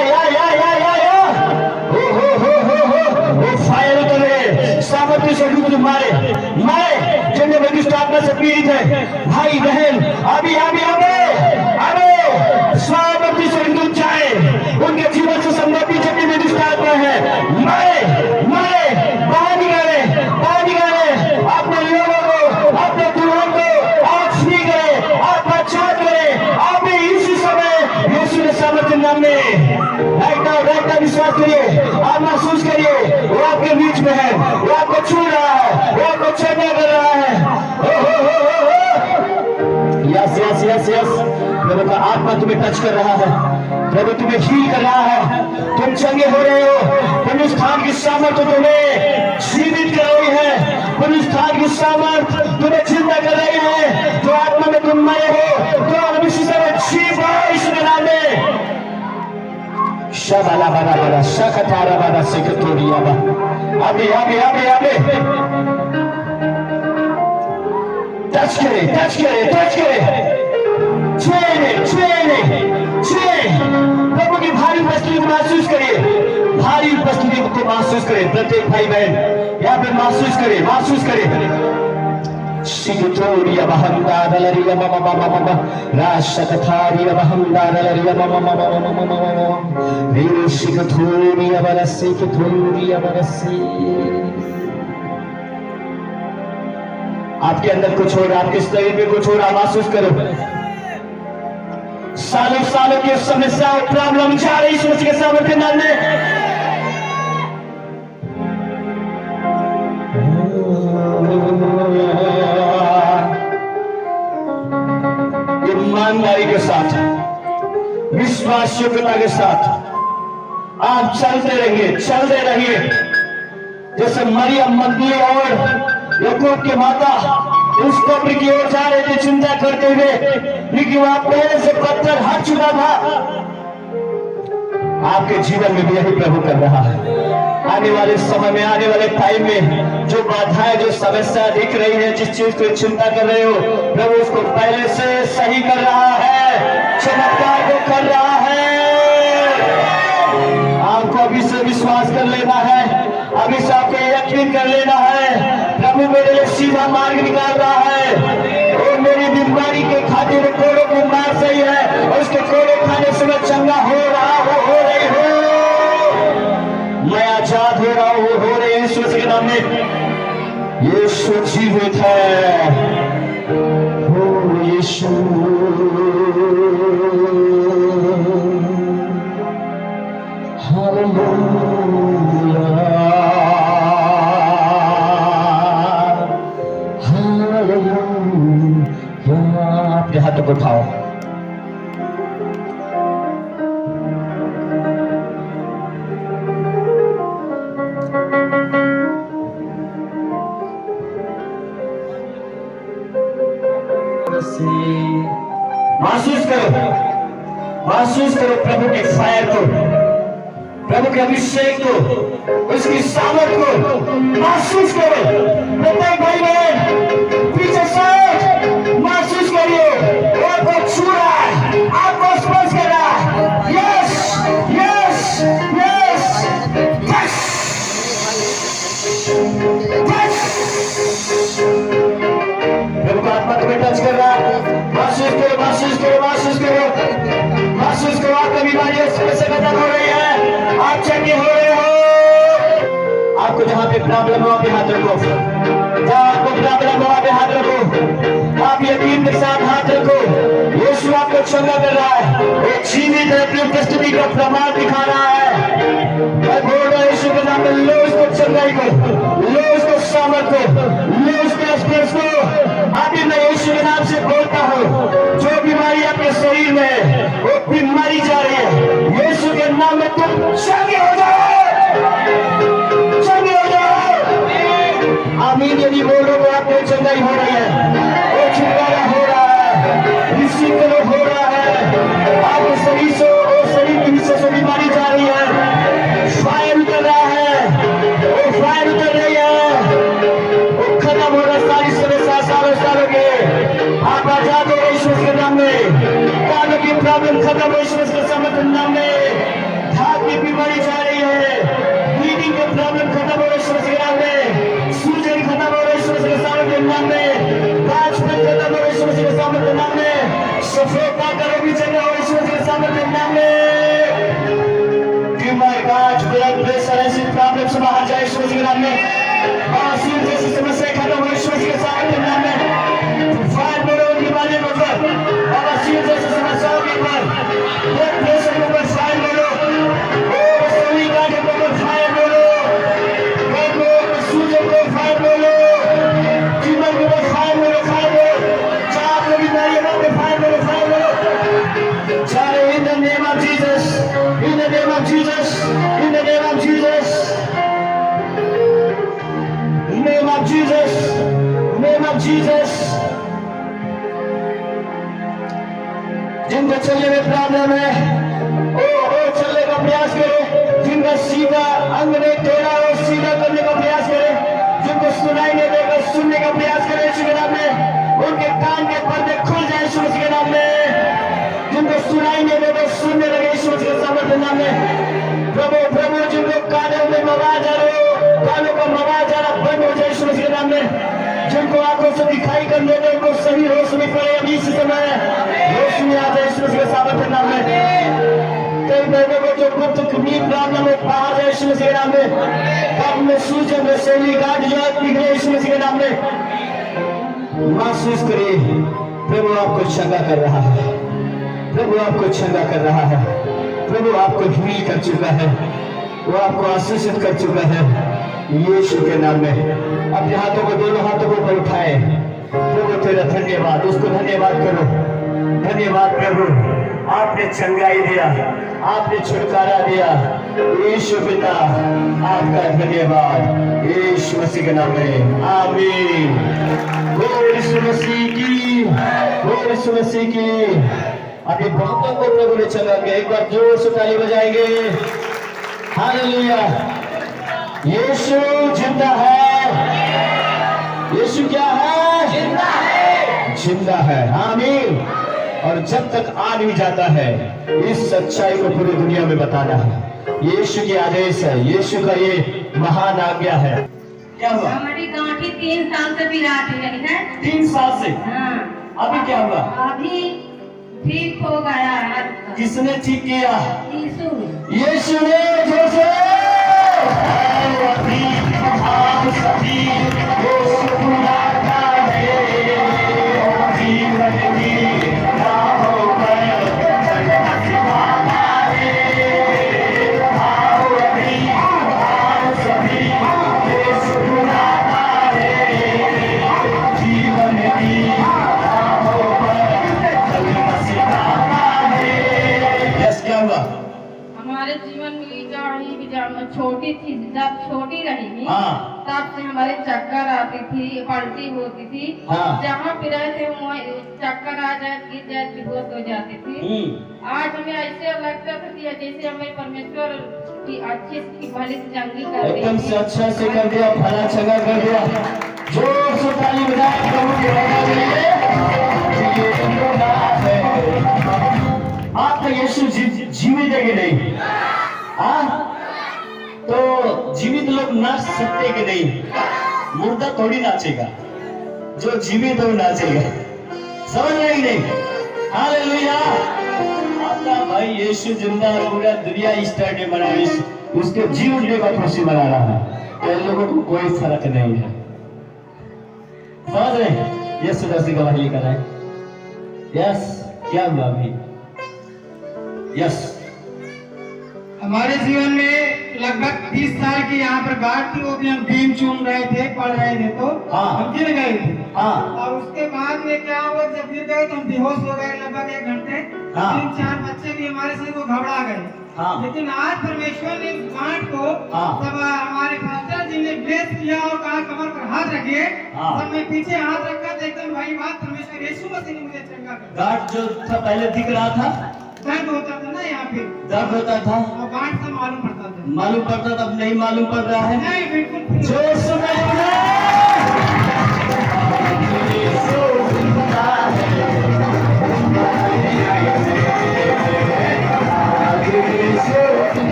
वो फायर उतरे, सामर्थ्य स्वर्गदूत मारे, जिन्हें भी दुष्ट आत्मा से पीड़ित है, भाई बहन, अभी सामर्थ्य स्वर्गदूत जाए, उनके जीवन से संबंधित जितनी भी दुष्ट आत्मा है, मारे, बाहर निकाले, अपने लोगों को, अपने दुल्हन को आप फ्री करें, आप बचाव करें। आप इसी समय यीशु के सामर्थ्य नाम में राइट नाउ विश्वास करिए, आप महसूस करिए, वो आपके बीच में है, वो आपको छू रहा है, वो आपको चेतना कर रहा है। यस, प्रभु का आत्मा तुम्हें टच कर रहा है, प्रभु तुम्हें हील कर रहा है, तुम चंगे हो रहे हो। पुनरुत्थान की सामर्थ्य तुम्हें जीवित कर रही है, पुनरुत्थान की सामर्थ्य तुम्हें जिंदा कर रही है। जो आत्मा में तुम मरे हो, तो इसी तरह जीव ईश्वर नाम में शबाला बड़ा शकतारा बड़ा सिकतोरिया बा। अभी टच करे, छुए। प्रभु की भारी उपस्थिति को महसूस करिए, भारी उपस्थिति को महसूस करें। प्रत्येक भाई बहन यहाँ पे महसूस करे। शिगतोरिया बहंदा दलरिया ममा राशकथारिया बहंदा दलरिया ममा रे शिगतोरिया बरसी आपके अंदर कुछ हो रहा, आपके शरीर में कुछ हो रहा, महसूस करो। सालों सालों की समस्या और प्रॉब्लम जा रही सोच के सामने के नाम में ईमानदारी के साथ, विश्वास योग्यता के साथ आप चलते रहिए जैसे मरियम मगदली और याकूब की माता उस कब्र की ओर जा रहे थे चिंता करते हुए, लेकिन वहां पहले से पत्थर हट चुका था। आपके जीवन में भी यही प्रभु कर रहा है। आने वाले समय में, आने वाले टाइम में जो बाधाएं, जो समस्या दिख रही है, जिस चीज को चिंता कर रहे हो, प्रभु उसको पहले से सही कर रहा है, चमत्कार को कर रहा है। आपको अभी से विश्वास कर लेना है, अभी से आपको यकीन कर लेना है। प्रभु मेरे लिए सीधा मार्ग निकाल रहा है और मेरी बीमारी के खातिर कोड़ों को मार सही है और उसके कोड़े खाने से मैं चंगा हो रहा हो रही हूँ, मैं आजाद हो रहा हूँ, हो रही यीशु के नाम में। यीशु जीवित है, हो यीशु अपने हाथों को उठाओ। महसूस करो प्रभु के फायर को, प्रभु के अभिषेक को, उसकी सामर्थ को महसूस करो। प्रत्येक भाई बहन पीछे से महसूस करिए, आपको छू रहा है, आपको स्पर्श कर रहा है। यस यस यस यस प्रभु का आत्मा तुम्हें टच कर रहा है। महसूस करो, महसूस करो, महसूस करो, महसूस करो। आपकी बीमारियों से खत्म हो रही है, आप चंगे हो रहे हो। आपको जहां पे प्रॉब्लम हो वहां पे हाथ रखो, जहां आपको प्रॉब्लम हो वहां पे हाथ रखो। आप यकीन के साथ हाथ रखो। यीशु आपको चंगा कर रहा है, वो जीवित है, अपनी उपस्थिति का प्रमाण दिखा रहा है। मैं बोल रहा हूं यीशु के नाम में, लो उसको चंगाई को, लो उसको सामर्थ को, लो उसके स्पर्श को। अभी मैं यीशु के नाम से बोलता हूँ, जो बीमारी आपके शरीर में वो बीमारी जा रही है, यीशु के नाम में तुम चंगे हो जाओ, चंगे हो जाओ। आमीन यदि बोलो तो आपको चंगाई हो रही है, वो छुटकारा हो रहा है, रिसीव करो, हो रहा है। आपके शरीर से और शरीर के हिस्से से बीमारी जा रही है, फायर उतर रहा है, वो फायर उतर रही है, वो खत्म हो रहा है। सारी समस्या सालों के आप आजाद हो ईश्वर के नाम में। कानों की प्रॉब्लम खत्म हो ईश्वर के समर्थ नाम में। हाथ की बीमारी जा रही है, ब्लीडिंग की प्रॉब्लम खत्म हो ईश्वर के नाम में। सूजन खत्म हो ईश्वर के समर्थ नाम में। राजपथ खत्म हो ईश्वर के समर्थ नाम में। सफलता करो भी चंगा हो ईश्वर के समर्थ नाम में। ट्यूमर, कांच, ब्लड प्रेशर ऐसी प्रॉब्लम से बाहर जाए ईश्वर के नाम में। आंसू जैसी समस्या खत्म हो ईश्वर के समर्थ नाम में। फायर बोलो उनकी बीमारी के ऊपर, आंसू जैसी समस्याओं के ऊपर, ब्लड प्रेशर के ऊपर फायर बोलो, रसोई कांच के ऊपर फायर बोलो, सूजन को फायर बोलो, ट्यूमर के ऊपर फायर बोलो, फायर बोलो, चाप की बीमारी के फायर बोलो, फायर बोलो। चाहे in the name of Jesus, in the name of Jesus, in the name of Jesus, name of Jesus, name of Jesus। जिनको चलने में प्रॉब्लम है ओ चलने का प्रयास करें, जिनका सीधा अंग नहीं टेढ़ा हो सीधा करने का प्रयास करें, जिनको सुनाई नहीं देगा सुनने का प्रयास करें यीशु के नाम में। उनके कान के पर्दे खुल जाए यीशु के नाम में। जिनको सुनाई नहीं देगा सुनने लगे यीशु के सामर्थ्य नाम में। प्रभु प्रभु जिनको कानों में आवाज आ रही हो, कानों का आवाज आना बंद हो जाए यीशु के नाम में। जिनको आंखों से दिखाई कर देते उनको सही रोशनी पड़े अभी इसी समय रोशनी आ जाए यीशु के सामर्थ्य नाम में। कई लोगों को जो गुप्त प्रॉब्लम है बाहर जाए यीशु के नाम में। कब में सूजन में शैली गांठ जो निकले यीशु के नाम में। महसूस करिए प्रभु आपको चंगा कर रहा है, प्रभु आपको चंगा कर रहा है, प्रभु आपको हील कर चुका है, वो आपको आशीषित कर चुका है। यीशु के नाम में अपने हाथों को, दोनों हाथों को ऊपर उठाए। प्रभु तेरा धन्यवाद, उसको धन्यवाद करो। धन्यवाद प्रभु, आपने चंगाई दिया, आपने छुटकारा दिया। यीशु पिता आपका धन्यवाद, यीशु मसीह के नाम में आमीन। बोल यीशु मसीह की, बोल यीशु मसीह की। अभी बहुतों को प्रभु ने चंगा किया, एक बार जोर से ताली बजाएंगे। हालेलुया। यीशु जिंदा है, यीशु क्या है? जिंदा है, जिंदा है। आमीन। और जब तक आ नहीं जाता है, इस सच्चाई को पूरी दुनिया में बताना है। यीशु के आदेश है, यीशु का ये महान आज्ञा है। क्या हुआ? हमारी गांठी 3 साल से पिराती रही है। 3 साल से? हाँ। अभी क्या हुआ? अभी ठीक हो गया है। किसने ठीक किया? यीशु। यीशु ने। जोर से अभी हम सभी यीशु बुलाता है, जीवन की राहों पर चलना सिखाता है। आओ अभी हम सभी यीशु बुलाता है, जीवन की राहों पर चलना सिखाता है। यस, क्या हुआ? हमारे जीवन में जब छोटी थी, जब छोटी रही हाँ। तब से हमारे चक्कर आती थी, पलटी होती थी। हाँ। जहाँ भी रहते वहाँ चक्कर आ जाए, गिर जाए, बेहोश हो जाती थी। आज हमें ऐसे लगता था कि जैसे हमें परमेश्वर की अच्छी की भली चंगी कर दी। एकदम से अच्छा से कर दिया, भला चंगा कर दिया। जोर से ताली बजाएं प्रभु की महिमा के लिए। आप यीशु जीवित है कि नहीं? हाँ, तो जीवित लोग नाच सकते कि नहीं? मुर्दा थोड़ी नाचेगा, जो जीवित हो नाचेगा। समझ रहे कि नहीं? हालेलुया। आपका भाई यीशु जिंदा है, पूरा दुनिया ईस्टर डे मना रही, उसके जीवन डे का खुशी मना रहा है। इन लोगों को कोई फर्क नहीं है। समझ रहे? यीशु मसीह का वही कर रहा है। यस, क्या हुआ अभी? यस, हमारे जीवन में लगभग 30 साल की यहाँ पर बात थी। वो भी हम बीम चूम रहे थे, पढ़ रहे थे, तो हाँ। हम गिर गए थे। हाँ। और उसके बाद में क्या हुआ, जब गिर गए तो हम बेहोश हो गए लगभग 1 घंटे। हाँ। 3-4 बच्चे भी हमारे से वो घबरा गए। हाँ। लेकिन आज परमेश्वर ने इस गांठ को हाँ। जब हमारे पास्टर जी ने ब्लेस किया और कहा कमर पर हाथ रखिए, हाँ। तब मैं पीछे हाथ रखा तो एकदम वही बात परमेश्वर यीशु मसीह ने मुझे चंगा कर दिया। गांठ जो था पहले दिख रहा था, दर्द होता था ना यहाँ पे, दर्द होता था, और गांठ से मालूम पड़ता था। मालूम पड़ता था, अब नहीं मालूम पड़ रहा है। नहीं, बिल्कुल जो सुना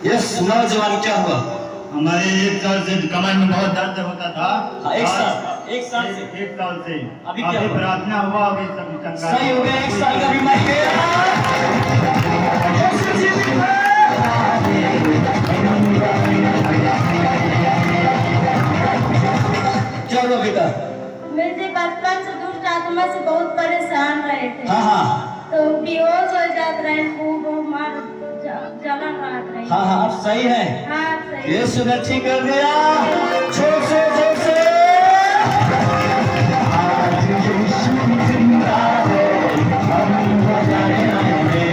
यस। नौजवान क्या हुआ? हमारे 1 साल से कमर में बहुत दर्द होता था। हाँ, एक साल से। 1 साल से अभी क्या हुआ? प्रार्थना हुआ, अभी सब चंगा सही हो गया। 1 साल का बीमारी गया। क्या हुआ बेटा? मेरे बचपन से दुष्ट आत्मा से बहुत परेशान रहे थे। हाँ हाँ तो बेहोश हो जाते रहे, खूब मार जलन रहत रही। हाँ हाँ, अब सही है। हाँ, सही। यीशु ने ठीक कर दिया। जोर से, जोर से। आज यीशु जिंदा है, हम बजाएंगे।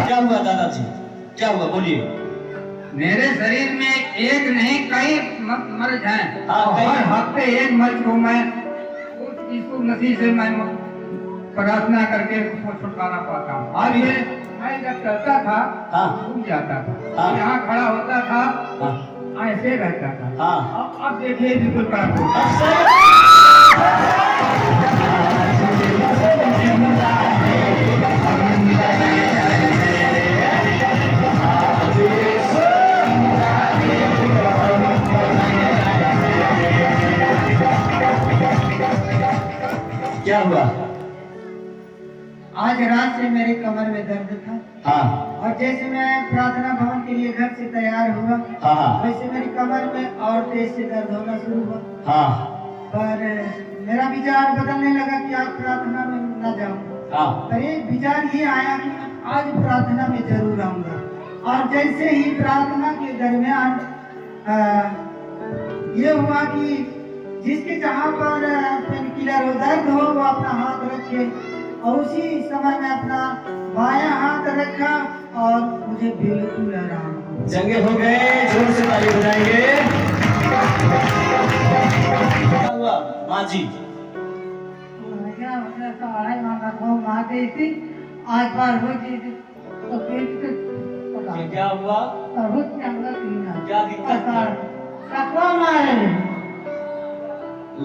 क्या हुआ दादाजी? क्या हुआ बोलिए। मेरे शरीर में एक नहीं कई मर्ज हैं। हाँ, कई हर हैं। हफ्ते एक मर्ज को मैं उस यीशु मसीह से मैं प्रार्थना करके उसको छुटकारा पाता हूँ। आज मैं जब चलता था, हाँ। रुक जाता था, हाँ। यहाँ खड़ा होता था, हाँ। ऐसे रहता था। हाँ। अब देखिए बिल्कुल प्राप्त हो। अब सही। क्या हुआ? आज रात से मेरे कमर में दर्द था। हाँ। और जैसे मैं प्रार्थना भवन के लिए घर से तैयार हुआ, हाँ वैसे मेरी कमर में और तेज से दर्द होना शुरू हुआ। हाँ पर मेरा विचार बदलने लगा कि आज प्रार्थना में न जाऊं। हाँ पर एक विचार ये आया कि मैं आज प्रार्थना में जरूर आऊंगा। और जैसे ही प्रार्थना के दरमियान ये हुआ कि जिसके जहाँ पर पेन किलर हो, दर्द हो, वो अपना हाथ रखे, और उसी समय में अपना बायां हाथ रखा और मुझे बिल्कुल आराम हुआ। चंगे हो गए, जोर से ताली बजाएंगे। क्या हुआ माँ जी? आज बार हो जी तो पेट क्या हुआ? क्या दिक्कत है?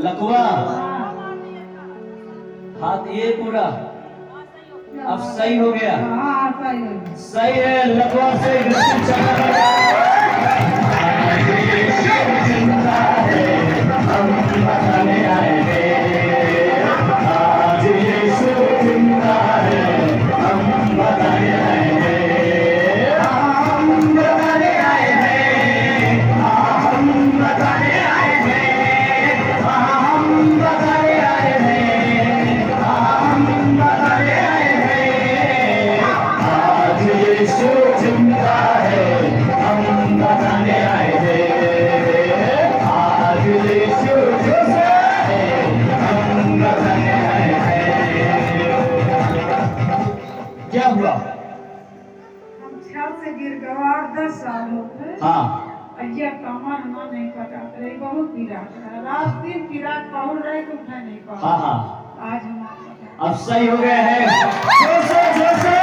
लकवा हाथ ये पूरा अब सही हो गया। सही है, लकवा से बिल्कुल चला गया। हम बताने आए हैं, आज यीशु जिंदा है, हम बताने आए हैं, हम बताने आए हैं, हम बताने आए हैं, हम बताने आए हैं, हम बताने आए हैं, आज यीशु जिंदा है, हम बताने आए हैं, आज यीशु जिंदा है, हम बताने आए हैं। क्या हुआ? हम छत से गिर गए और 10 साल हो गए। हाँ ये कमर हम नहीं पटा रहे, बहुत पीड़ा था। रात दिन की रात पहुंच रहे तो उठा नहीं पा। हाँ हाँ आज हम पटा। अब सही हो गए हैं। जोर से जोर से।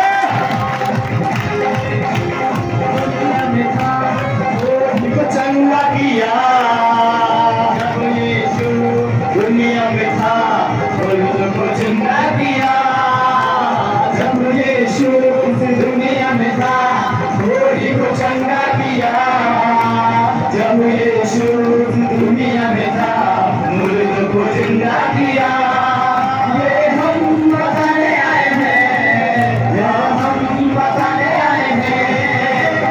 दुनिया में था वो चंगा किया, जब यीशु दुनिया में था वो चंगा किया, जब यीशु दुनिया में था वो चंगा किया, जब यीशु दुनिया में था मुल्क को जिंदा किया। ये हम बताने आए हैं, ये हम बताने आए हैं,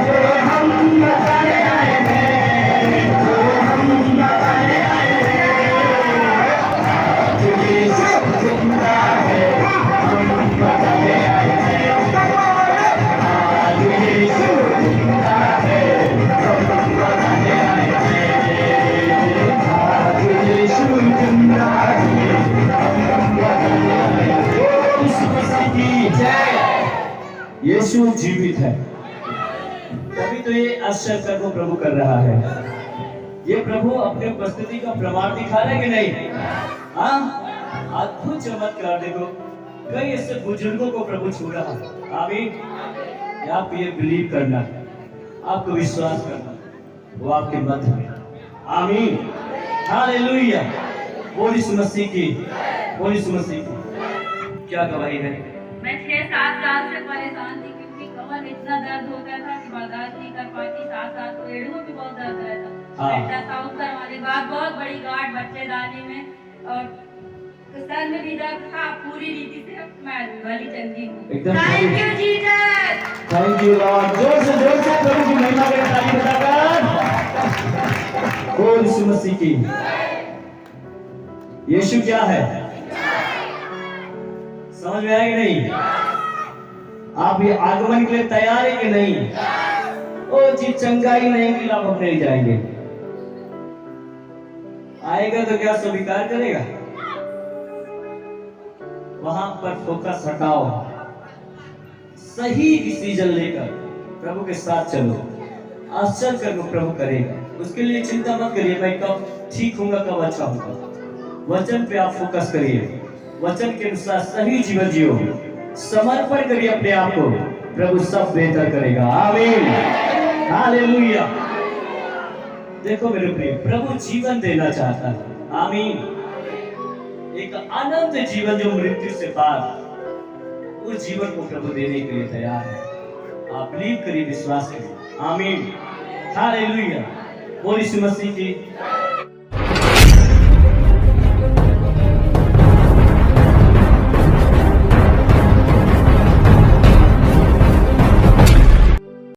ये हम बताने आए हैं, ये हम बताने आए हैं, आज यीशु जिंदा है, हम बताने आए हैं, आज यीशु जिंदा है, हम बताने आए हैं, आज यीशु जिंदा है, हम बताने आए हैं। यीशु मसीह की जय। यीशु जीवित है, तभी तो ये आश्चर्य कर्म प्रभु कर रहा है। ये प्रभु अपने उपस्थिति का प्रमाण दिखा रहे कि नहीं? हाँ, अद्भुत चमत्कार देखो, कई ऐसे बुजुर्गों को प्रभु छू रहा है। आमीन। आप ये बिलीव करना, आपको विश्वास करना, वो आपके मध्य में। आमीन, हालेलुया। बोल यीशु मसीह की, बोल यीशु मसीह की। क्या गवाही है? मैं 6-7 साल से परेशान थी, क्योंकि कमर में इतना दर्द होता था कि बर्दाश्त नहीं कर पाती। 7 को एड़ों में बहुत दर्द रहता। हाँ। अल्ट्रासाउंड करवाने बाद बहुत बड़ी गांठ बच्चेदानी में, और सर में भी दर्द था। पूरी रीति से मैं भली चंगी हूँ। एकदम thank you Jesus. Thank you Lord. जोर से प्रभु की महिमा करें, ताली बजाकर। बोल यीशु मसीह की। यीशु क्या है? समझ में आया कि नहीं? आप ये आगमन के लिए तैयार है कि नहीं? ओ जी, चंगाई नहीं कि आप अपने ले जाएंगे। आएगा तो क्या स्वीकार करेगा? वहां पर फोकस हटाओ, सही डिसीजन लेकर प्रभु के साथ चलो। आश्चर्य कर्म प्रभु करेगा। उसके लिए चिंता मत करिए, मैं कब ठीक होऊंगा, कब अच्छा होगा। वचन पे आप फोकस करिए, वचन के अनुसार सही जीवन जियो, समर्पण करिए अपने आप को, प्रभु सब बेहतर करेगा। आमीन, हालेलुया। देखो मेरे प्रिय, प्रभु जीवन देना चाहता है। आमीन। एक अनंत जीवन जो मृत्यु से पार, उस जीवन को प्रभु देने के लिए तैयार है। आप बिलीव करिए, विश्वास करिए। आमीन, हालेलुया। बोल यीशु मसीह की।